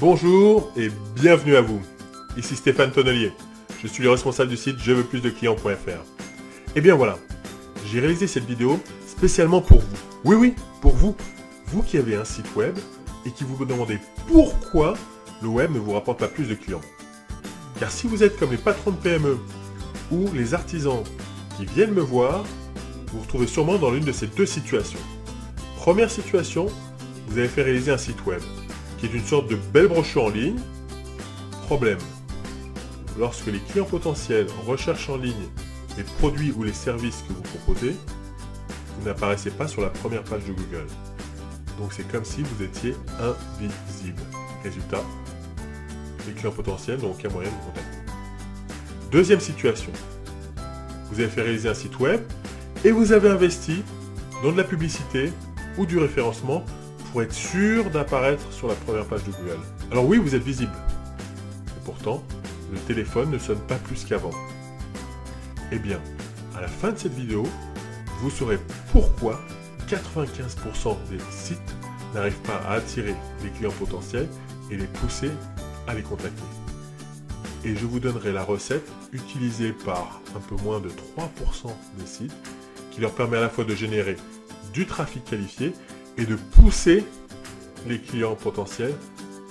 Bonjour et bienvenue à vous. Ici Stéphane Tonnelier. Je suis le responsable du site jeveusplusdeclients.fr. Et bien voilà, j'ai réalisé cette vidéo spécialement pour vous. Oui, pour vous. Vous qui avez un site web et qui vous demandez pourquoi le web ne vous rapporte pas plus de clients. Car si vous êtes comme les patrons de PME ou les artisans qui viennent me voir, vous vous retrouvez sûrement dans l'une de ces deux situations. Première situation, vous avez fait réaliser un site web qui est une sorte de belle brochure en ligne. Problème, lorsque les clients potentiels recherchent en ligne les produits ou les services que vous proposez, vous n'apparaissez pas sur la première page de Google. Donc c'est comme si vous étiez invisible. Résultat, les clients potentiels n'ont aucun moyen de vous contacter. Deuxième situation, vous avez fait réaliser un site web et vous avez investi dans de la publicité ou du référencement pour être sûr d'apparaître sur la première page de Google. Alors oui, vous êtes visible. Et pourtant, le téléphone ne sonne pas plus qu'avant. Eh bien, à la fin de cette vidéo, vous saurez pourquoi 95% des sites n'arrivent pas à attirer les clients potentiels et les pousser à les contacter. Et je vous donnerai la recette utilisée par un peu moins de 3% des sites qui leur permet à la fois de générer du trafic qualifié et de pousser les clients potentiels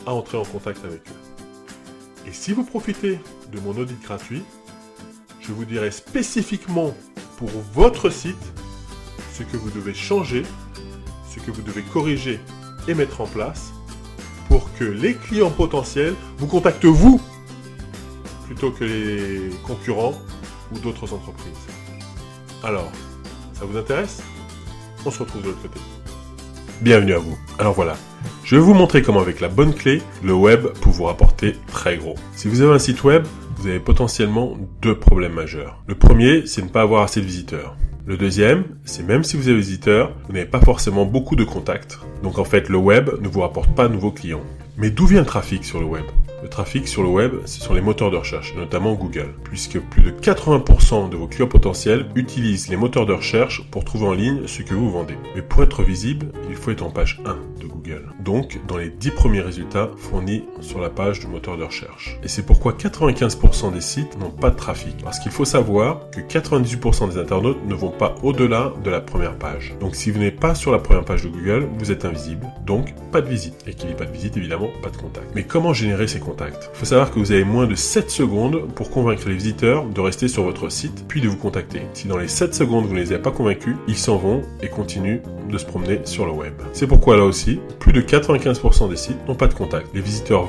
à entrer en contact avec eux. Et si vous profitez de mon audit gratuit, je vous dirai spécifiquement pour votre site ce que vous devez changer, ce que vous devez corriger et mettre en place pour que les clients potentiels vous contactent vous plutôt que les concurrents ou d'autres entreprises. Alors, ça vous intéresse? On se retrouve de l'autre côté. Bienvenue à vous. Alors voilà, je vais vous montrer comment avec la bonne clé, le web peut vous rapporter très gros. Si vous avez un site web, vous avez potentiellement deux problèmes majeurs. Le premier, c'est ne pas avoir assez de visiteurs. Le deuxième, c'est même si vous avez des visiteurs, vous n'avez pas forcément beaucoup de contacts. Donc en fait, le web ne vous rapporte pas de nouveaux clients. Mais d'où vient le trafic sur le web? Le trafic sur le web, ce sont les moteurs de recherche, notamment Google, puisque plus de 80% de vos clients potentiels utilisent les moteurs de recherche pour trouver en ligne ce que vous vendez. Mais pour être visible, il faut être en page 1 de Google. Donc, dans les 10 premiers résultats fournis sur la page du moteur de recherche. Et c'est pourquoi 95% des sites n'ont pas de trafic. Parce qu'il faut savoir que 98% des internautes ne vont pas au-delà de la première page. Donc, si vous n'êtes pas sur la première page de Google, vous êtes invisible. Donc, pas de visite. Et qui dit pas de visite, évidemment, pas de contact. Mais comment générer ces contacts? Il faut savoir que vous avez moins de 7 secondes pour convaincre les visiteurs de rester sur votre site, puis de vous contacter. Si dans les 7 secondes vous ne les avez pas convaincus, ils s'en vont et continuent de se promener sur le web. C'est pourquoi là aussi, plus de 95% des sites n'ont pas de contact. Les visiteurs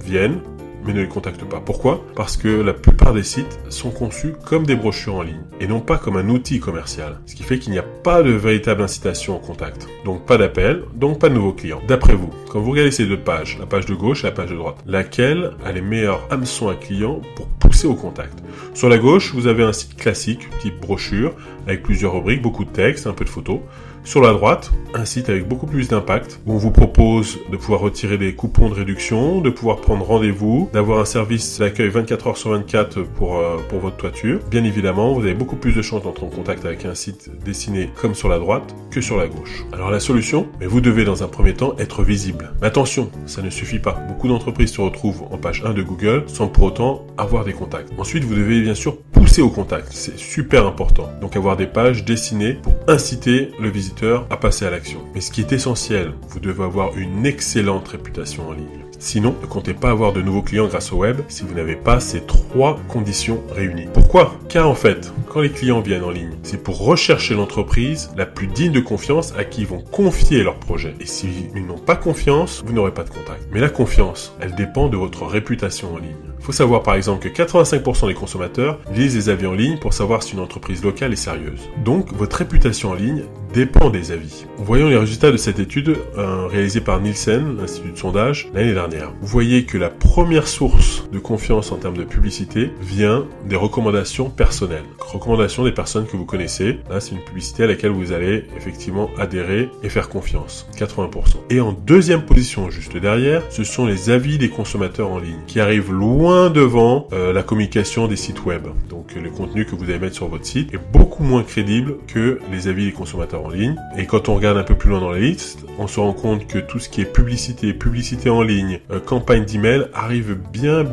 viennent, mais ne les contactent pas. Pourquoi? Parce que la plupart des sites sont conçus comme des brochures en ligne, et non pas comme un outil commercial. Ce qui fait qu'il n'y a pas de véritable incitation au contact. Donc pas d'appel, donc pas de nouveaux clients. D'après vous, quand vous regardez ces deux pages, la page de gauche et la page de droite, laquelle a les meilleurs hameçons à clients pour pousser au contact? Sur la gauche, vous avez un site classique, type brochure, avec plusieurs rubriques, beaucoup de texte, un peu de photos. Sur la droite, un site avec beaucoup plus d'impact, où on vous propose de pouvoir retirer des coupons de réduction, de pouvoir prendre rendez-vous, d'avoir un service d'accueil 24 heures sur 24 pour votre toiture. Bien évidemment, vous avez beaucoup plus de chances d'entrer en contact avec un site dessiné comme sur la droite que sur la gauche. Alors la solution, mais vous devez dans un premier temps être visible. Mais attention, ça ne suffit pas. Beaucoup d'entreprises se retrouvent en page 1 de Google sans pour autant avoir des contacts. Ensuite, vous devez bien sûr pousser au contact. C'est super important. Donc avoir des pages dessinées pour inciter le visiteur à passer à l'action. Mais ce qui est essentiel, vous devez avoir une excellente réputation en ligne. Sinon, ne comptez pas avoir de nouveaux clients grâce au web si vous n'avez pas ces 3 conditions réunies. Pourquoi? Car en fait, quand les clients viennent en ligne, c'est pour rechercher l'entreprise la plus digne de confiance à qui ils vont confier leur projet. Et s'ils n'ont pas confiance, vous n'aurez pas de contact. Mais la confiance, elle dépend de votre réputation en ligne. Il faut savoir par exemple que 85% des consommateurs lisent les avis en ligne pour savoir si une entreprise locale est sérieuse. Donc, votre réputation en ligne dépend des avis. Voyons les résultats de cette étude réalisée par Nielsen, l'institut de sondage, l'année dernière. Vous voyez que la première source de confiance en termes de publicité vient des recommandations personnelles. Recommandations des personnes que vous connaissez. Là, c'est une publicité à laquelle vous allez effectivement adhérer et faire confiance. 80%. Et en deuxième position, juste derrière, ce sont les avis des consommateurs en ligne qui arrivent loin devant la communication des sites web. Donc, le contenu que vous allez mettre sur votre site est beaucoup moins crédible que les avis des consommateurs en ligne. Et quand on regarde un peu plus loin dans la liste, on se rend compte que tout ce qui est publicité en ligne, campagnes d'email arrivent bien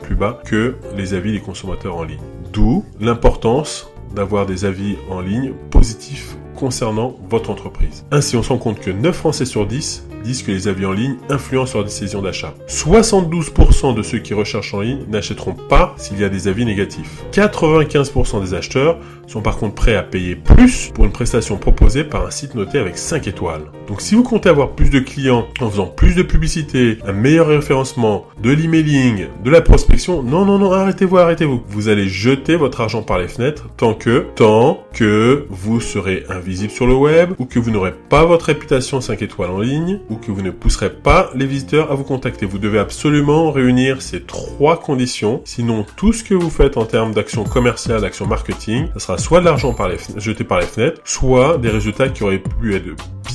plus bas que les avis des consommateurs en ligne. D'où l'importance d'avoir des avis en ligne positifs concernant votre entreprise. Ainsi, on se rend compte que 9 Français sur 10 disent que les avis en ligne influencent leur décision d'achat. 72% de ceux qui recherchent en ligne n'achèteront pas s'il y a des avis négatifs. 95% des acheteurs sont par contre prêts à payer plus pour une prestation proposée par un site noté avec 5 étoiles. Donc si vous comptez avoir plus de clients en faisant plus de publicité, un meilleur référencement, de l'emailing, de la prospection, non, arrêtez-vous. Vous allez jeter votre argent par les fenêtres tant que vous serez invisible sur le web, ou que vous n'aurez pas votre réputation 5 étoiles en ligne, ou que vous ne pousserez pas les visiteurs à vous contacter. Vous devez absolument réunir ces 3 conditions, sinon tout ce que vous faites en termes d'action commerciale, d'action marketing, ça sera soit de l'argent jeté par les fenêtres, soit des résultats qui auraient pu être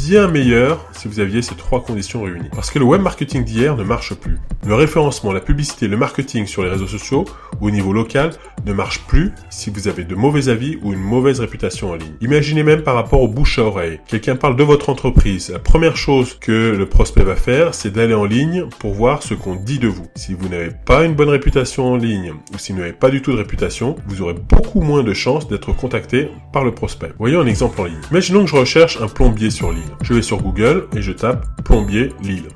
bien meilleurs si vous aviez ces 3 conditions réunies. Parce que le web marketing d'hier ne marche plus. Le référencement, la publicité, le marketing sur les réseaux sociaux ou au niveau local ne marche plus si vous avez de mauvais avis ou une mauvaise réputation en ligne. Imaginez même par rapport au bouche à oreille. Quelqu'un parle de votre entreprise. La première chose que le prospect va faire, c'est d'aller en ligne pour voir ce qu'on dit de vous. Si vous n'avez pas une bonne réputation en ligne ou si vous n'avez pas du tout de réputation, vous aurez beaucoup moins de chances d'être contacté par le prospect. Voyons un exemple en ligne. Imaginons que je recherche un plombier sur Lille. Je vais sur Google et je tape plombier Lille.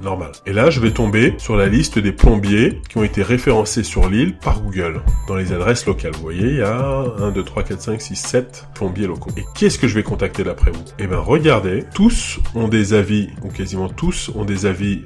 Normal. Et là, je vais tomber sur la liste des plombiers qui ont été référencés sur l'île par Google, dans les adresses locales. Vous voyez, il y a 1, 2, 3, 4, 5, 6, 7 plombiers locaux. Et qu'est-ce que je vais contacter d'après vous? Eh bien, regardez, tous ont des avis, ou quasiment tous ont des avis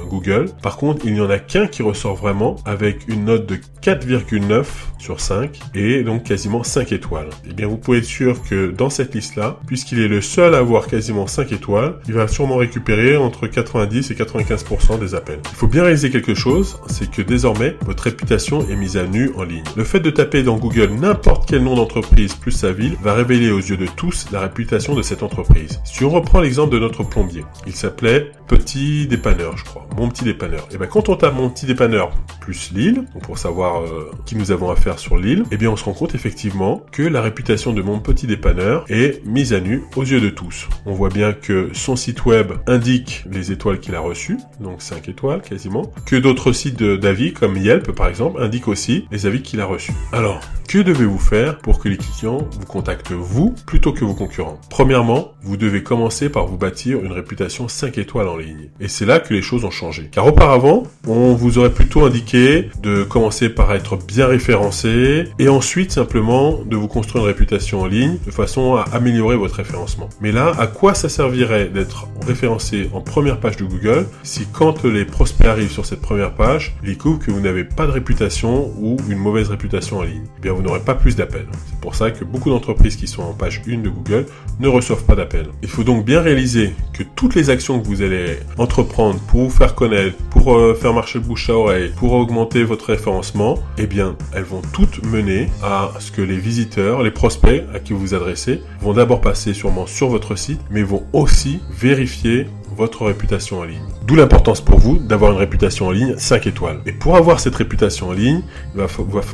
Google. Par contre, il n'y en a qu'un qui ressort vraiment avec une note de 4,9 sur 5 et donc quasiment 5 étoiles. Eh bien, vous pouvez être sûr que dans cette liste-là, puisqu'il est le seul à avoir quasiment 5 étoiles, il va sûrement récupérer entre 90 et 95% des appels. Il faut bien réaliser quelque chose, c'est que désormais, votre réputation est mise à nu en ligne. Le fait de taper dans Google n'importe quel nom d'entreprise plus sa ville va révéler aux yeux de tous la réputation de cette entreprise. Si on reprend l'exemple de notre plombier, il s'appelait Petit Dépanneur, je crois. Mon Petit Dépanneur. Et bien, quand on tape Mon Petit Dépanneur plus Lille, pour savoir qui nous avons affaire sur l'île, eh bien, on se rend compte effectivement que la réputation de Mon Petit Dépanneur est mise à nu aux yeux de tous. On voit bien que son site web indique les étoiles qu'il a reçues, donc 5 étoiles quasiment, que d'autres sites d'avis comme Yelp par exemple indiquent aussi les avis qu'il a reçus. Alors, que devez-vous faire pour que les clients vous contactent vous plutôt que vos concurrents? Premièrement, vous devez commencer par vous bâtir une réputation 5 étoiles en ligne. Et c'est là que les choses ont changé. Car auparavant, on vous aurait plutôt indiqué de commencer par être bien référencé et ensuite simplement de vous construire une réputation en ligne de façon à améliorer votre référencement. Mais là, à quoi ça servirait d'être référencé en première page de Google si quand les prospects arrivent sur cette première page, ils découvrent que vous n'avez pas de réputation ou une mauvaise réputation en ligne? Eh bien, vous n'aurez pas plus d'appels. C'est pour ça que beaucoup d'entreprises qui sont en page 1 de Google ne reçoivent pas d'appels. Il faut donc bien réaliser que toutes les actions que vous allez entreprendre pour vous faire connaître, pour faire marcher le bouche à oreille, pour augmenter votre référencement, eh bien, elles vont toutes mener à ce que les visiteurs, les prospects à qui vous vous adressez, vont d'abord passer sûrement sur votre site, mais vont aussi vérifier votre réputation en ligne. D'où l'importance pour vous d'avoir une réputation en ligne 5 étoiles. Et pour avoir cette réputation en ligne,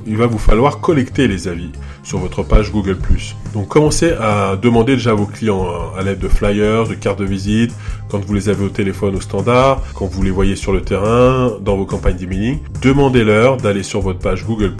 il va vous falloir collecter les avis sur votre page Google+. Donc commencez à demander déjà à vos clients à l'aide de flyers, de cartes de visite, quand vous les avez au téléphone au standard, quand vous les voyez sur le terrain, dans vos campagnes d'emailing, demandez-leur d'aller sur votre page Google+,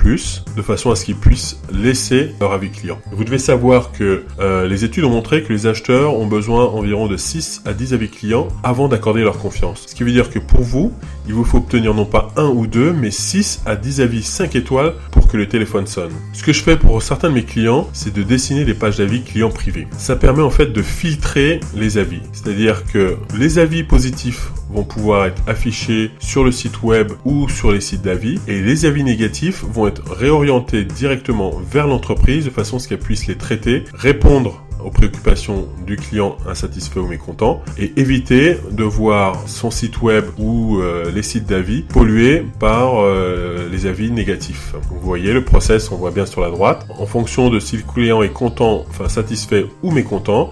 de façon à ce qu'ils puissent laisser leur avis client. Vous devez savoir que les études ont montré que les acheteurs ont besoin environ de 6 à 10 avis clients avant d'accorder leur confiance. Ce qui veut dire que pour vous, il vous faut obtenir non pas 1 ou 2, mais 6 à 10 avis 5 étoiles pour que le téléphone sonne. Ce que je fais pour certains de mes clients, c'est de dessiner des pages d'avis clients privés. Ça permet en fait de filtrer les avis. C'est-à-dire que les avis positifs vont pouvoir être affichés sur le site web ou sur les sites d'avis et les avis négatifs vont être réorientés directement vers l'entreprise de façon à ce qu'elle puisse les traiter, répondre aux préoccupations du client insatisfait ou mécontent et éviter de voir son site web ou les sites d'avis pollués par les avis négatifs. Vous voyez le process, on voit bien sur la droite. En fonction de si le client est content, enfin satisfait ou mécontent,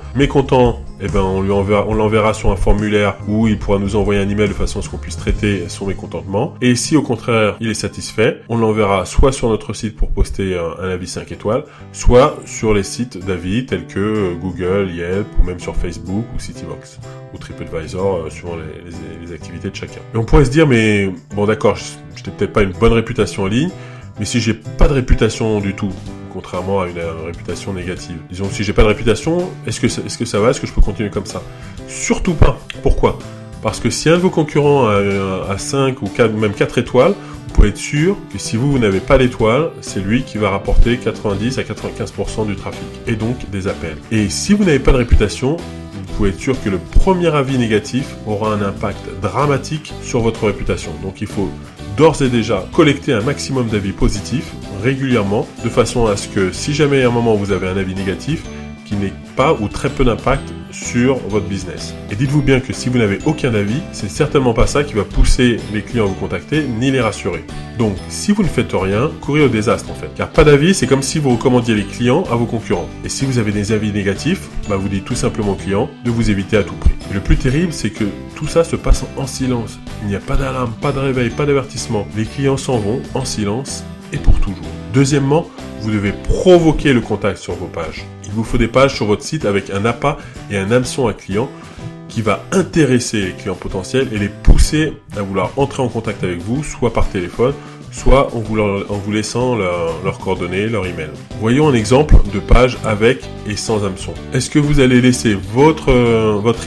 eh ben on l'enverra sur un formulaire où il pourra nous envoyer un email de façon à ce qu'on puisse traiter son mécontentement. Et si au contraire il est satisfait, on l'enverra soit sur notre site pour poster un avis 5 étoiles, soit sur les sites d'avis tels que Google, Yelp ou même sur Facebook ou Cityvox ou TripAdvisor, suivant les activités de chacun. Et on pourrait se dire, mais bon d'accord, je n'ai peut-être pas une bonne réputation en ligne, mais si j'ai pas de réputation du tout, contrairement à une réputation négative. Disons, si j'ai pas de réputation, est-ce que ça va? Est-ce que je peux continuer comme ça? Surtout pas. Pourquoi? Parce que si un de vos concurrents a 5 ou 4, même 4 étoiles, vous pouvez être sûr que si vous n'avez pas d'étoiles, c'est lui qui va rapporter 90 à 95% du trafic et donc des appels. Et si vous n'avez pas de réputation, vous pouvez être sûr que le premier avis négatif aura un impact dramatique sur votre réputation. Donc il faut d'ores et déjà collecter un maximum d'avis positifs régulièrement, de façon à ce que si jamais à un moment vous avez un avis négatif, qu'il n'ait pas ou très peu d'impact sur votre business. Et dites-vous bien que si vous n'avez aucun avis, c'est certainement pas ça qui va pousser les clients à vous contacter ni les rassurer. Donc, si vous ne faites rien, courez au désastre en fait. Car pas d'avis, c'est comme si vous recommandiez les clients à vos concurrents. Et si vous avez des avis négatifs, vous dites tout simplement aux clients de vous éviter à tout prix. Et le plus terrible, c'est que tout ça se passe en silence. Il n'y a pas d'alarme, pas de réveil, pas d'avertissement. Les clients s'en vont en silence et pour toujours. Deuxièmement, vous devez provoquer le contact sur vos pages. Il vous faut des pages sur votre site avec un appât et un hameçon à clients qui va intéresser les clients potentiels et les pousser à vouloir entrer en contact avec vous, soit par téléphone, soit en vous laissant leurs coordonnées, leur email. Voyons un exemple de page avec et sans hameçon. Est-ce que vous allez laisser votre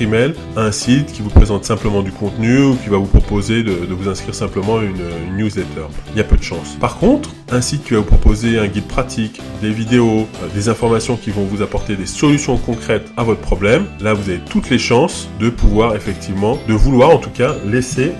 email à un site qui vous présente simplement du contenu ou qui va vous proposer de vous inscrire simplement à une newsletter? Il y a peu de chance. Par contre, un site qui va vous proposer un guide pratique, des vidéos, des informations qui vont vous apporter des solutions concrètes à votre problème, là vous avez toutes les chances de pouvoir effectivement, de vouloir en tout cas laisser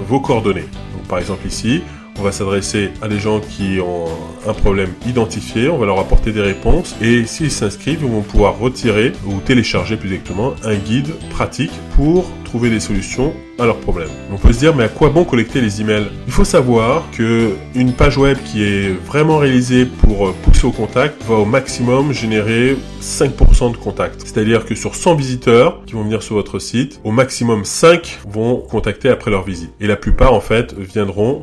vos coordonnées. Donc par exemple ici, on va s'adresser à des gens qui ont un problème identifié, on va leur apporter des réponses et s'ils s'inscrivent, ils vont pouvoir retirer ou télécharger plus exactement un guide pratique pour trouver des solutions à leurs problèmes. On peut se dire, mais à quoi bon collecter les emails? Il faut savoir que une page web qui est vraiment réalisée pour pousser au contact va au maximum générer 5% de contacts. C'est-à-dire que sur 100 visiteurs qui vont venir sur votre site, au maximum 5 vont contacter après leur visite. Et la plupart, en fait,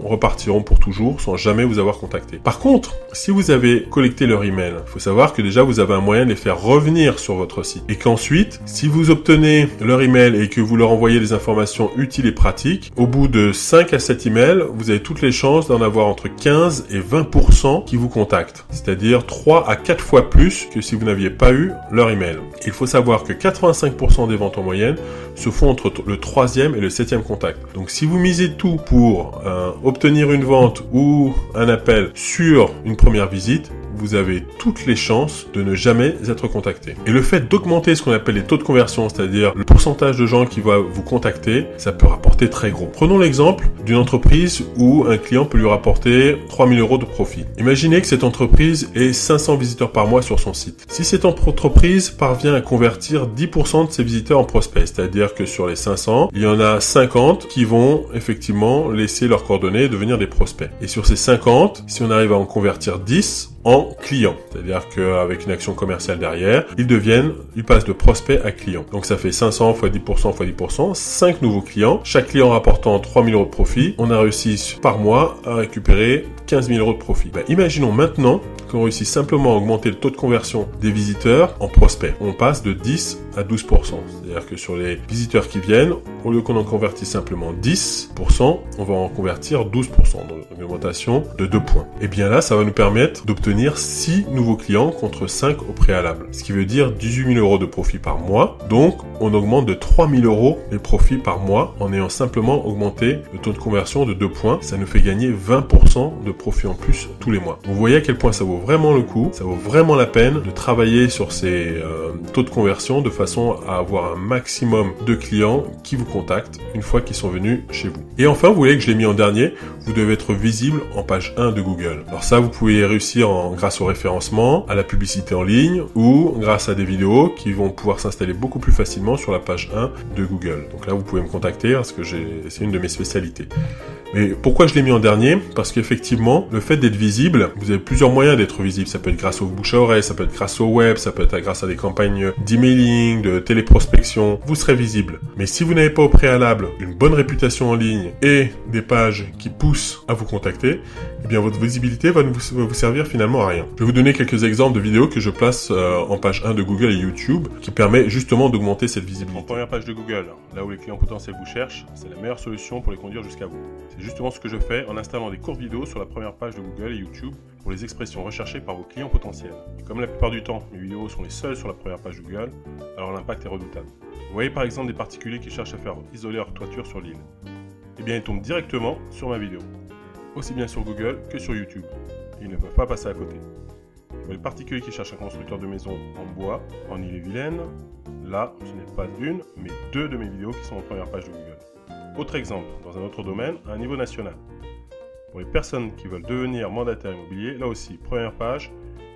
repartiront pour toujours sans jamais vous avoir contacté. Par contre, si vous avez collecté leur email, il faut savoir que déjà vous avez un moyen de les faire revenir sur votre site. Et qu'ensuite, si vous obtenez leur email et que vous leur envoyez des informations utiles et pratiques, au bout de 5 à 7 emails, vous avez toutes les chances d'en avoir entre 15 et 20% qui vous contactent. C'est-à-dire 3 à 4 fois plus que si vous n'aviez pas eu leur email. Il faut savoir que 85% des ventes en moyenne se font entre le 3e et le 7e contact. Donc si vous misez tout pour obtenir une vente ou un appel sur une première visite, vous avez toutes les chances de ne jamais être contacté. Et le fait d'augmenter ce qu'on appelle les taux de conversion, c'est-à-dire le pourcentage de gens qui vont vous contacter, ça peut rapporter très gros. Prenons l'exemple d'une entreprise où un client peut lui rapporter 3 000 € de profit. Imaginez que cette entreprise ait 500 visiteurs par mois sur son site. Si cette entreprise parvient à convertir 10% de ses visiteurs en prospects, c'est-à-dire que sur les 500, il y en a 50 qui vont effectivement laisser leurs coordonnées et devenir des prospects. Et sur ces 50, si on arrive à en convertir 10, en clients. C'est-à-dire qu'avec une action commerciale derrière, ils passent de prospect à client. Donc ça fait 500 x 10% x 10%, 5 nouveaux clients. Chaque client rapportant 3 000 € de profit. On a réussi par mois à récupérer 15 000 € de profit. Imaginons maintenant qu'on réussit simplement à augmenter le taux de conversion des visiteurs en prospects. On passe de 10 à 12%. C'est-à-dire que sur les visiteurs qui viennent, au lieu qu'on en convertisse simplement 10%, on va en convertir 12%. Donc une augmentation de 2 points. Et bien là, ça va nous permettre d'obtenir 6 nouveaux clients contre 5 au préalable. Ce qui veut dire 18 000 € de profit par mois. Donc, on augmente de 3 000 € les profits par mois en ayant simplement augmenté le taux de conversion de 2 points. Ça nous fait gagner 20% de profit en plus tous les mois. Vous voyez à quel point ça vaut vraiment le coup, ça vaut vraiment la peine de travailler sur ces taux de conversion de façon à avoir un maximum de clients qui vous contactent une fois qu'ils sont venus chez vous. Et enfin, vous voyez que je l'ai mis en dernier, vous devez être visible en page 1 de Google. Alors ça, vous pouvez réussir grâce au référencement, à la publicité en ligne ou grâce à des vidéos qui vont pouvoir s'installer beaucoup plus facilement sur la page 1 de Google. Donc là, vous pouvez me contacter parce que c'est une de mes spécialités. Mais pourquoi je l'ai mis en dernier? Parce qu'effectivement, le fait d'être visible, vous avez plusieurs moyens d'être visible. Ça peut être grâce au bouche à oreille, ça peut être grâce au web, ça peut être grâce à des campagnes d'emailing, de téléprospection. Vous serez visible. Mais si vous n'avez pas au préalable une bonne réputation en ligne et des pages qui poussent à vous contacter, eh bien votre visibilité va vous servir finalement à rien. Je vais vous donner quelques exemples de vidéos que je place en page 1 de Google et YouTube qui permet justement d'augmenter cette visibilité. En première page de Google, là où les clients potentiels vous cherchent, c'est la meilleure solution pour les conduire jusqu'à vous. C'est justement ce que je fais en installant des courtes vidéos sur la première page de Google et YouTube pour les expressions recherchées par vos clients potentiels. Et comme la plupart du temps, mes vidéos sont les seules sur la première page Google, alors l'impact est redoutable. Vous voyez par exemple des particuliers qui cherchent à faire isoler leur toiture sur l'île. Eh bien ils tombent directement sur ma vidéo, aussi bien sur Google que sur YouTube. Et ils ne peuvent pas passer à côté. Les particuliers qui cherchent un constructeur de maison en bois, en Ille-et-Vilaine, là, ce n'est pas une, mais 2 de mes vidéos qui sont en première page de Google. Autre exemple, dans un autre domaine, à un niveau national. Pour les personnes qui veulent devenir mandataires immobiliers, là aussi, première page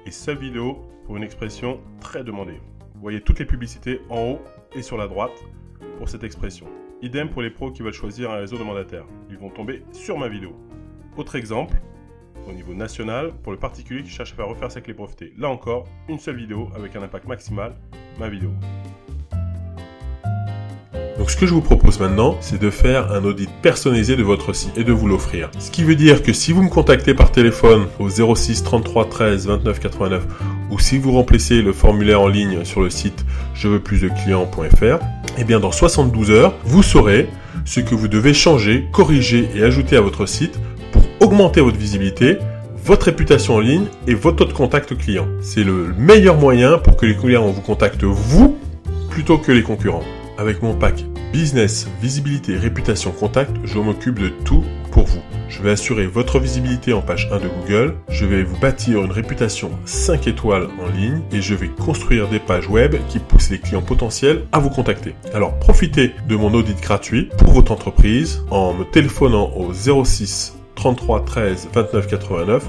et seule vidéo pour une expression très demandée. Vous voyez toutes les publicités en haut et sur la droite pour cette expression. Idem pour les pros qui veulent choisir un réseau de mandataires. Ils vont tomber sur ma vidéo. Autre exemple, au niveau national, pour le particulier qui cherche à faire refaire sa clé brevetée. Là encore, une seule vidéo avec un impact maximal, ma vidéo. Donc ce que je vous propose maintenant, c'est de faire un audit personnalisé de votre site et de vous l'offrir. Ce qui veut dire que si vous me contactez par téléphone au 06 33 13 29 89 ou si vous remplissez le formulaire en ligne sur le site je veux plus de clients.fr, eh bien dans 72 heures, vous saurez ce que vous devez changer, corriger et ajouter à votre site pour augmenter votre visibilité, votre réputation en ligne et votre taux de contact client. C'est le meilleur moyen pour que les clients vous contactent vous plutôt que les concurrents. Avec mon pack Business, Visibilité, Réputation, Contact, je m'occupe de tout pour vous. Je vais assurer votre visibilité en page 1 de Google, je vais vous bâtir une réputation 5 étoiles en ligne et je vais construire des pages web qui poussent les clients potentiels à vous contacter. Alors profitez de mon audit gratuit pour votre entreprise en me téléphonant au 06 33 13 29 89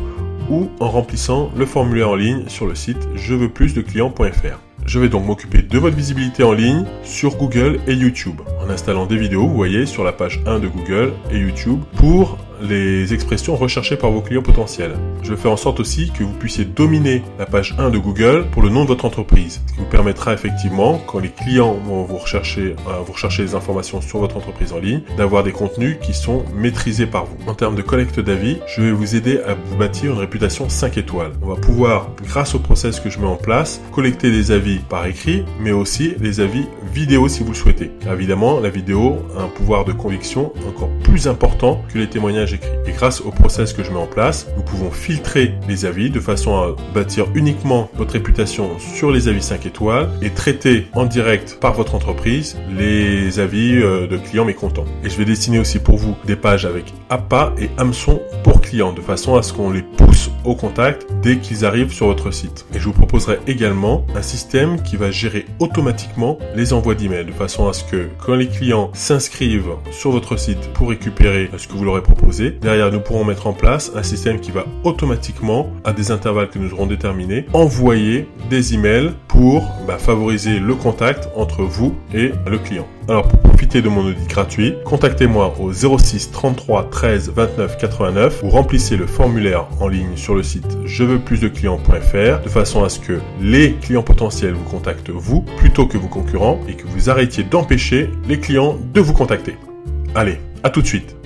ou en remplissant le formulaire en ligne sur le site je veux plus de clients.fr. Je vais donc m'occuper de votre visibilité en ligne sur Google et YouTube en installant des vidéos, vous voyez, sur la page 1 de Google et YouTube pour les expressions recherchées par vos clients potentiels. Je vais faire en sorte aussi que vous puissiez dominer la page 1 de Google pour le nom de votre entreprise, ce qui vous permettra effectivement, quand les clients vont vous rechercher les informations sur votre entreprise en ligne, d'avoir des contenus qui sont maîtrisés par vous. En termes de collecte d'avis, je vais vous aider à vous bâtir une réputation 5 étoiles. On va pouvoir, grâce au process que je mets en place, collecter des avis par écrit, mais aussi des avis vidéo si vous le souhaitez. Car évidemment, la vidéo a un pouvoir de conviction encore plus important que les témoignages écrits. Et grâce au process que je mets en place, nous pouvons filtrer les avis de façon à bâtir uniquement votre réputation sur les avis 5 étoiles et traiter en direct par votre entreprise les avis de clients mécontents. Et je vais dessiner aussi pour vous des pages avec appât et hameçon pour clients de façon à ce qu'on les pousse au contact dès qu'ils arrivent sur votre site. Et je vous proposerai également un système qui va gérer automatiquement les envois d'emails de façon à ce que quand les clients s'inscrivent sur votre site pour récupérer ce que vous leur avez proposé, derrière nous pourrons mettre en place un système qui va automatiquement, à des intervalles que nous aurons déterminés, envoyer des emails pour favoriser le contact entre vous et le client. Alors pour profiter de mon audit gratuit, contactez-moi au 06 33 13 29 89 ou remplissez le formulaire en ligne sur le site je veux plus de clients.fr de façon à ce que les clients potentiels vous contactent vous plutôt que vos concurrents et que vous arrêtiez d'empêcher les clients de vous contacter. Allez, à tout de suite.